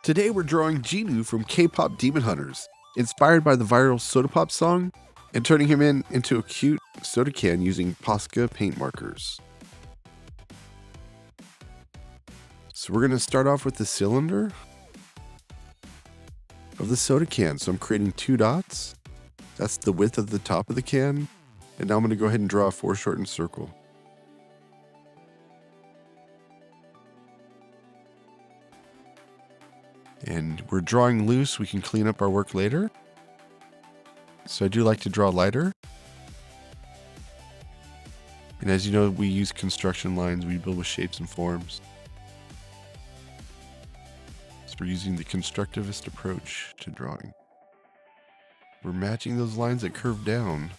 Today we're drawing Jinu from K-pop Demon Hunters, inspired by the viral soda pop song, and turning him into a cute soda can using Posca paint markers. So we're going to start off with the cylinder of the soda can. So I'm creating 2 dots. That's the width of the top of the can. And now I'm going to go ahead and draw a foreshortened circle. And we're drawing loose. We can clean up our work later. So I do like to draw lighter. And as you know, we use construction lines. We build with shapes and forms. So we're using the constructivist approach to drawing. We're matching those lines that curve down.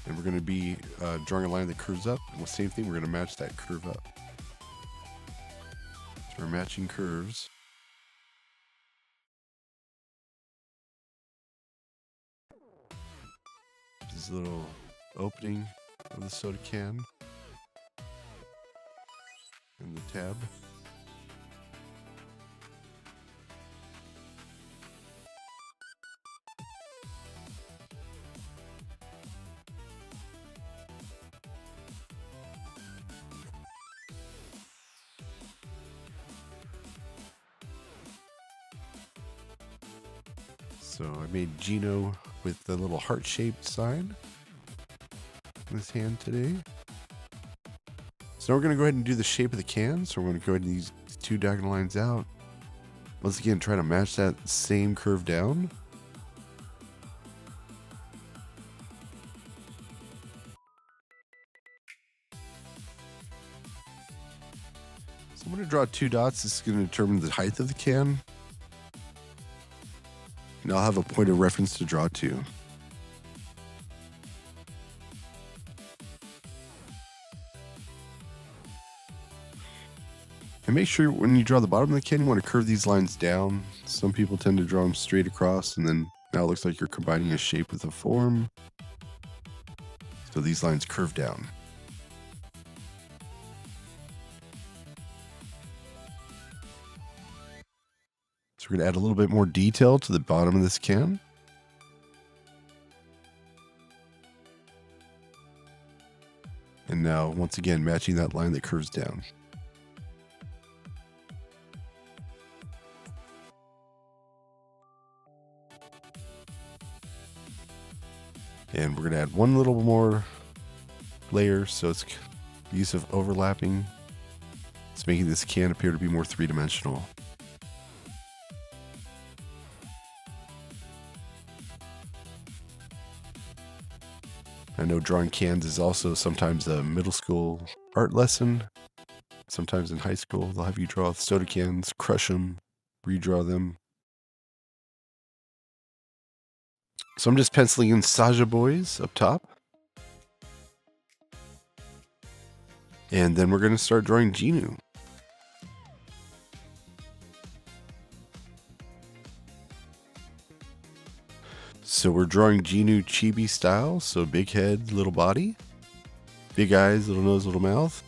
And we're going to be drawing a line that curves up. And the same thing, we're going to match that curve up. So we're matching curves. This little opening of the soda can. And the tab. So I made Jinu with the little heart-shaped sign in his hand today. So now we're going to go ahead and do the shape of the can. So we're going to go ahead and use 2 diagonal lines out. Once again, try to match that same curve down. So I'm going to draw 2 dots. This is going to determine the height of the can. And I'll have a point of reference to draw to. And make sure when you draw the bottom of the can, you want to curve these lines down. Some people tend to draw them straight across, and then now it looks like you're combining a shape with a form. So these lines curve down. So we're going to add a little bit more detail to the bottom of this can. And now, once again, matching that line that curves down. And we're going to add one little more layer, so it's use of overlapping. It's making this can appear to be more 3-dimensional. I know drawing cans is also sometimes a middle school art lesson. Sometimes in high school, they'll have you draw soda cans, crush them, redraw them. So I'm just penciling in Saja Boys up top. And then we're going to start drawing Jinu. So we're drawing Jinu chibi style. So big head, little body, big eyes, little nose, little mouth.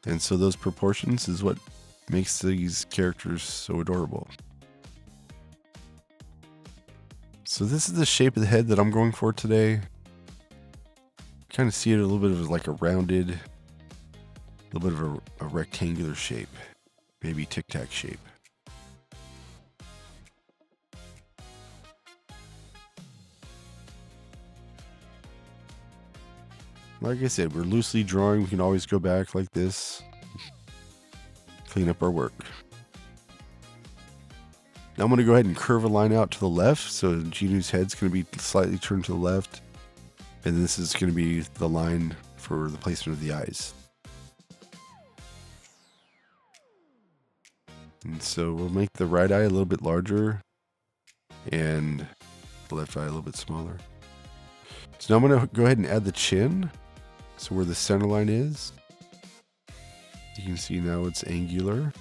And so those proportions is what makes these characters so adorable. So this is the shape of the head that I'm going for today. Kind of see it a little bit of like a rounded, a little bit of a rectangular shape, maybe tic-tac shape. Like I said, we're loosely drawing. We can always go back like this, clean up our work. Now I'm going to go ahead and curve a line out to the left. So Jinu's head's going to be slightly turned to the left. And this is going to be the line for the placement of the eyes. And so we'll make the right eye a little bit larger and the left eye a little bit smaller. So now I'm going to go ahead and add the chin. So where the center line is, you can see now it's angular.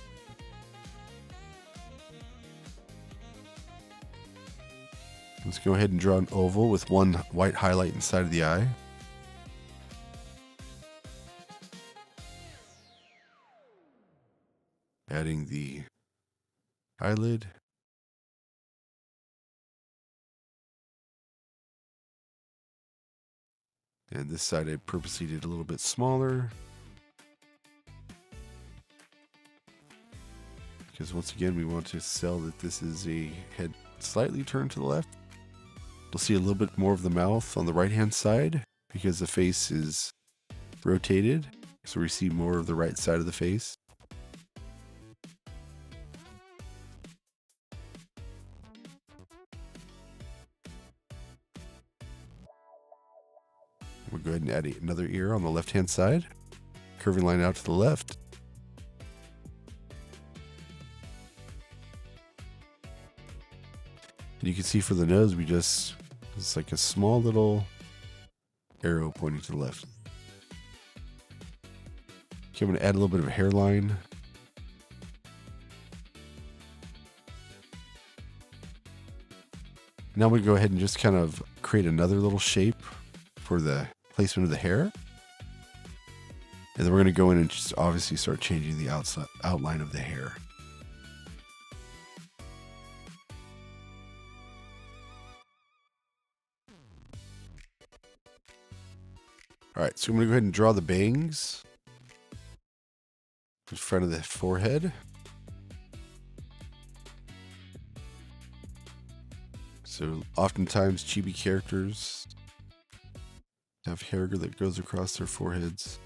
Let's go ahead and draw an oval with one white highlight inside of the eye. Adding the eyelid. And this side I purposely did a little bit smaller. Because once again, we want to sell that this is a head slightly turned to the left. You'll see a little bit more of the mouth on the right-hand side because the face is rotated. So we see more of the right side of the face. We'll go ahead and add another ear on the left-hand side. Curving line out to the left. And you can see for the nose, it's like a small little arrow pointing to the left. Okay, I'm going to add a little bit of a hairline. Now we go ahead and just kind of create another little shape for the placement of the hair. And then we're going to go in and just obviously start changing the outline of the hair. All right, so I'm going to go ahead and draw the bangs in front of the forehead. So oftentimes chibi characters have hair that goes across their foreheads.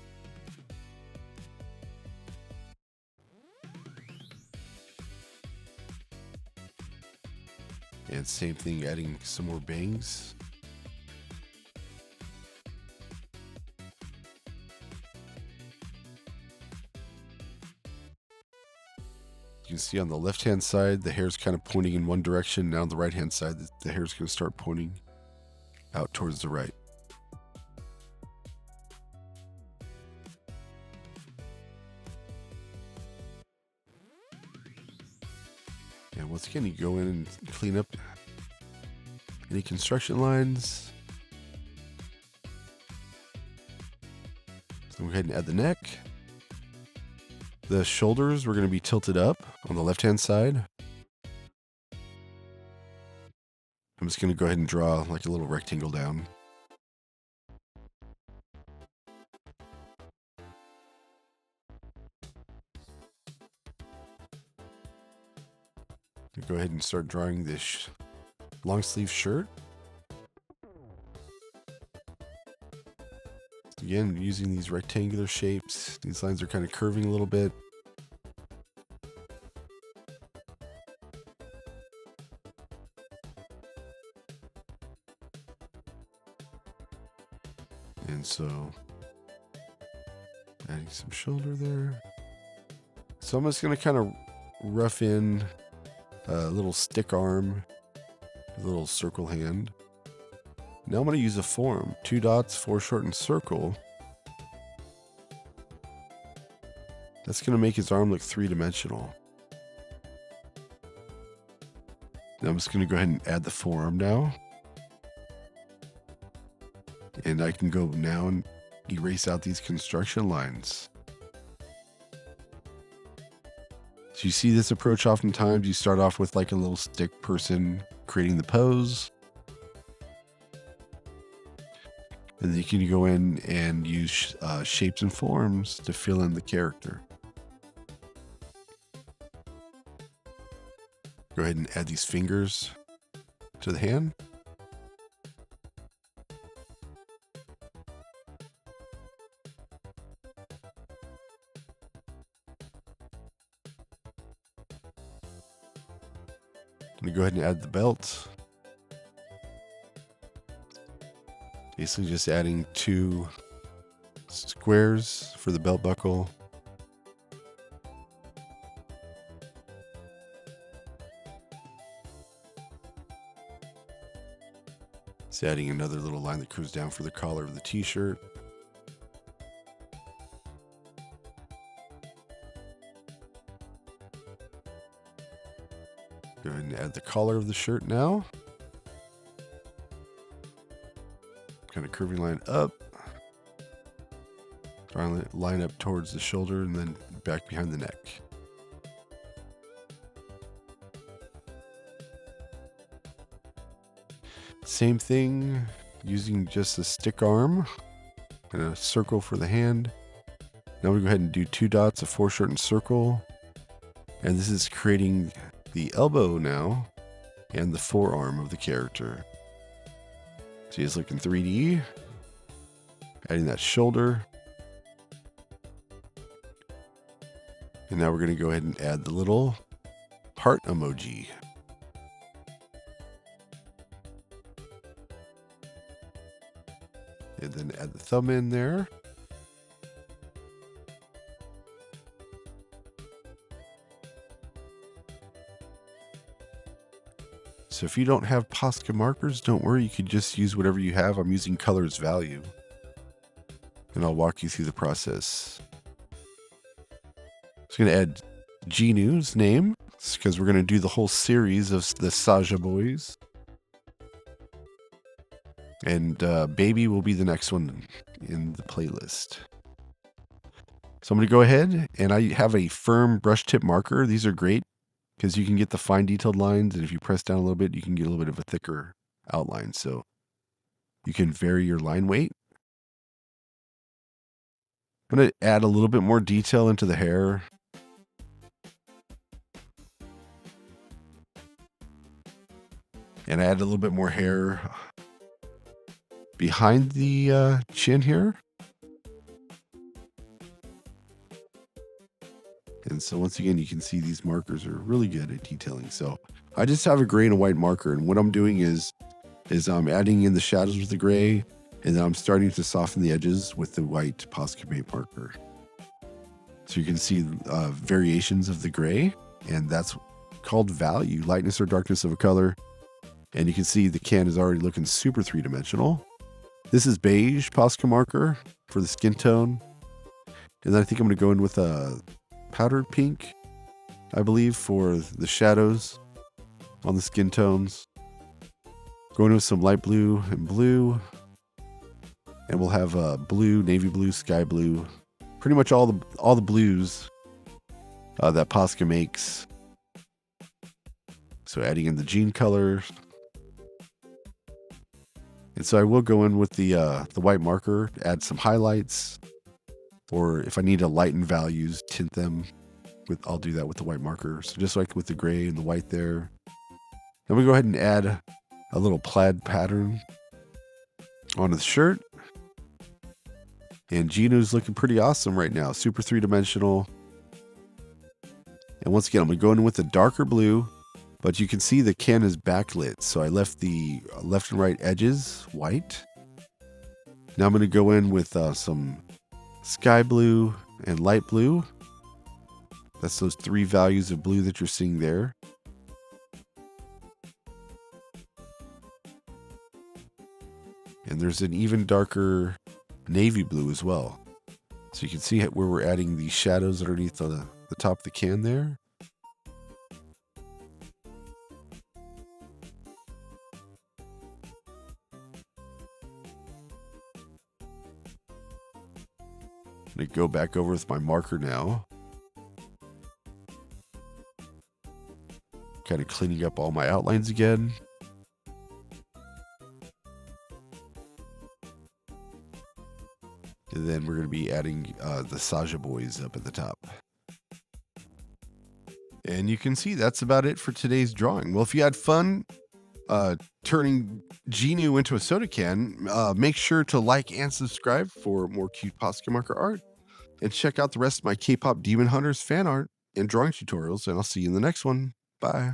And same thing, adding some more bangs. You can see on the left-hand side, the hair's kind of pointing in one direction. Now on the right-hand side, the hair's going to start pointing out towards the right. And once again, you go in and clean up any construction lines. So go ahead and add the neck. The shoulders were going to be tilted up on the left-hand side. I'm just going to go ahead and draw like a little rectangle down. Go ahead and start drawing this long sleeve shirt. Again, using these rectangular shapes. These lines are kind of curving a little bit. And so, adding some shoulder there. So I'm just going to kind of rough in a little stick arm, a little circle hand. Now I'm going to use a form. 2 dots, foreshortened circle. That's going to make his arm look 3-dimensional. Now I'm just going to go ahead and add the forearm now. And I can go now and erase out these construction lines. So you see this approach oftentimes, you start off with like a little stick person creating the pose. And then you can go in and use shapes and forms to fill in the character. Go ahead and add these fingers to the hand. I'm going to go ahead and add the belt. Basically just adding 2 squares for the belt buckle. It's adding another little line that curves down for the collar of the t-shirt. Go ahead and add the collar of the shirt now. Kind of curving line up. Drawing a line up towards the shoulder and then back behind the neck. same thing using just a stick arm and a circle for the hand. Now we go ahead and do 2 dots, a foreshortened circle. And this is creating the elbow now and the forearm of the character. So he's looking 3D. Adding that shoulder. And now we're going to go ahead and add the little heart emoji. And then add the thumb in there. So if you don't have Posca markers, don't worry, you could just use whatever you have. I'm using color as value. And I'll walk you through the process. So I'm going to add Jinu's name, because we're going to do the whole series of the Saja boys. And Baby will be the next one in the playlist. So I'm going to go ahead, and I have a firm brush tip marker. These are great because you can get the fine detailed lines, and if you press down a little bit, you can get a little bit of a thicker outline. So you can vary your line weight. I'm going to add a little bit more detail into the hair. And add a little bit more hair behind the chin here. And so once again, you can see these markers are really good at detailing. So I just have a gray and a white marker. And what I'm doing is I'm adding in the shadows with the gray, and then I'm starting to soften the edges with the white Posca paint marker. So you can see variations of the gray, and that's called value, lightness or darkness of a color. And you can see the can is already looking super 3-dimensional. This is beige Posca marker for the skin tone. And then I think I'm going to go in with a powdered pink, I believe, for the shadows on the skin tones. Going with some light blue and blue. And we'll have blue, navy blue, sky blue. Pretty much all the blues that Posca makes. So adding in the jean color. And so I will go in with the white marker, add some highlights, or if I need to lighten values, tint them. I'll do that with the white marker. So just like with the gray and the white there. Then we go ahead and add a little plaid pattern onto the shirt. And Jinu's looking pretty awesome right now, super 3-dimensional. And once again, I'm going to go in with a darker blue. But you can see the can is backlit, so I left the left and right edges white. Now I'm going to go in with some sky blue and light blue. That's those 3 values of blue that you're seeing there. And there's an even darker navy blue as well. So you can see where we're adding these shadows underneath the top of the can there. I'm going to go back over with my marker now. Kind of cleaning up all my outlines again. And then we're going to be adding the Saja boys up at the top. And you can see that's about it for today's drawing. Well, if you had fun turning Jinu into a soda can, make sure to like and subscribe for more cute Posca marker art. And check out the rest of my K-pop Demon Hunters fan art and drawing tutorials, and I'll see you in the next one. Bye.